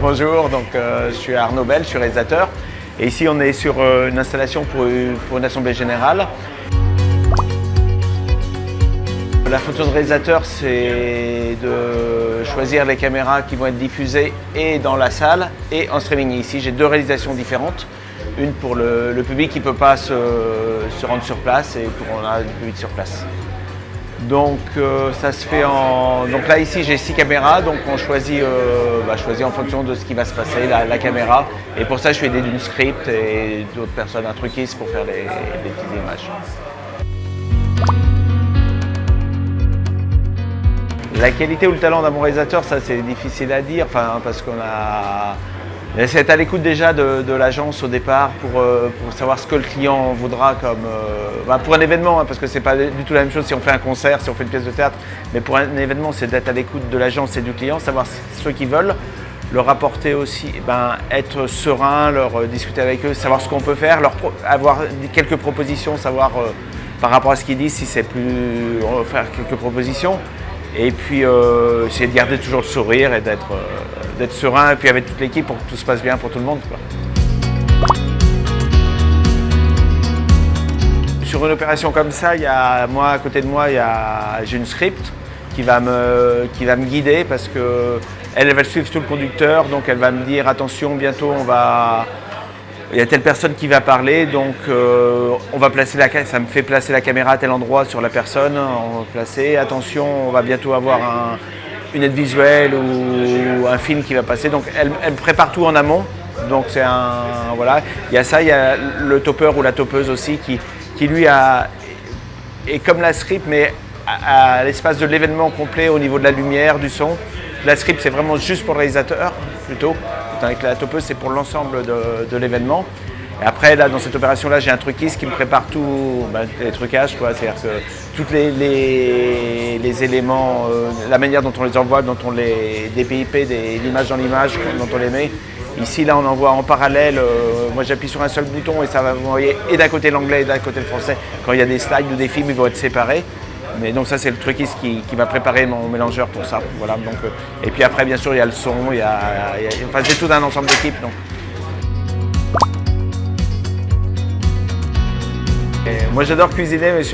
Bonjour, je suis Arnaud Bell, je suis réalisateur. Et ici, on est sur une installation pour une assemblée générale. La fonction de réalisateur, c'est de choisir les caméras qui vont être diffusées et dans la salle et en streaming. Ici, j'ai deux réalisations différentes. Une pour le public qui ne peut pas se rendre sur place et pour on a du public sur place. Donc ça se fait en... Donc là ici j'ai 6 caméras, donc on choisit en fonction de ce qui va se passer, la caméra. Et pour ça je fais des d'une script et d'autres personnes un truquiste pour faire des petites images. La qualité ou le talent d'un bon réalisateur, ça c'est difficile à dire, parce qu'on a... C'est être à l'écoute déjà de l'agence au départ pour savoir ce que le client voudra pour un événement, parce que c'est pas du tout la même chose si on fait un concert, si on fait une pièce de théâtre, mais pour un événement c'est d'être à l'écoute de l'agence et du client, savoir ce qu'ils veulent, leur apporter aussi, être serein, leur discuter avec eux, savoir ce qu'on peut faire, avoir quelques propositions, savoir par rapport à ce qu'ils disent si c'est plus, faire quelques propositions. Et puis essayer de garder toujours le sourire et d'être serein et puis avec toute l'équipe pour que tout se passe bien pour tout le monde, quoi. Sur une opération comme ça, à côté de moi, j'ai une script qui va me guider parce qu'elle va suivre tout le conducteur, donc elle va me dire attention, bientôt il y a telle personne qui va parler, donc on va placer ça me fait placer la caméra à tel endroit sur la personne, on va placer, attention, on va bientôt avoir une aide visuelle ou un film qui va passer, donc elle prépare tout en amont, donc c'est voilà. Il y a ça, il y a le topeur ou la topeuse aussi qui lui est comme la script, mais à l'espace de l'événement complet au niveau de la lumière, du son. La script c'est vraiment juste pour le réalisateur plutôt. Avec la topeuse, c'est pour l'ensemble de l'événement. Et après, là, dans cette opération-là, j'ai un truquiste qui me prépare tout, les trucages, quoi. C'est-à-dire que tous les éléments, la manière dont on les envoie, dont on des PIP, l'image dans l'image, dont on les met. Ici, là, on envoie en parallèle. Moi, j'appuie sur un seul bouton et ça va envoyer et d'un côté l'anglais et d'un côté le français. Quand il y a des slides ou des films, ils vont être séparés. Mais donc ça c'est le truquiste qui m'a préparé mon mélangeur pour ça. Voilà, donc, et puis après bien sûr il y a le son, c'est tout un ensemble d'équipes. Moi j'adore cuisiner, mais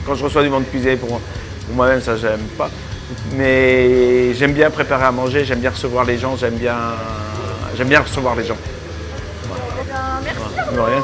quand je reçois du monde cuisiner pour moi-même, ça j'aime pas. Mais j'aime bien préparer à manger, j'aime bien recevoir les gens, j'aime bien recevoir les gens. Voilà. Merci. De rien.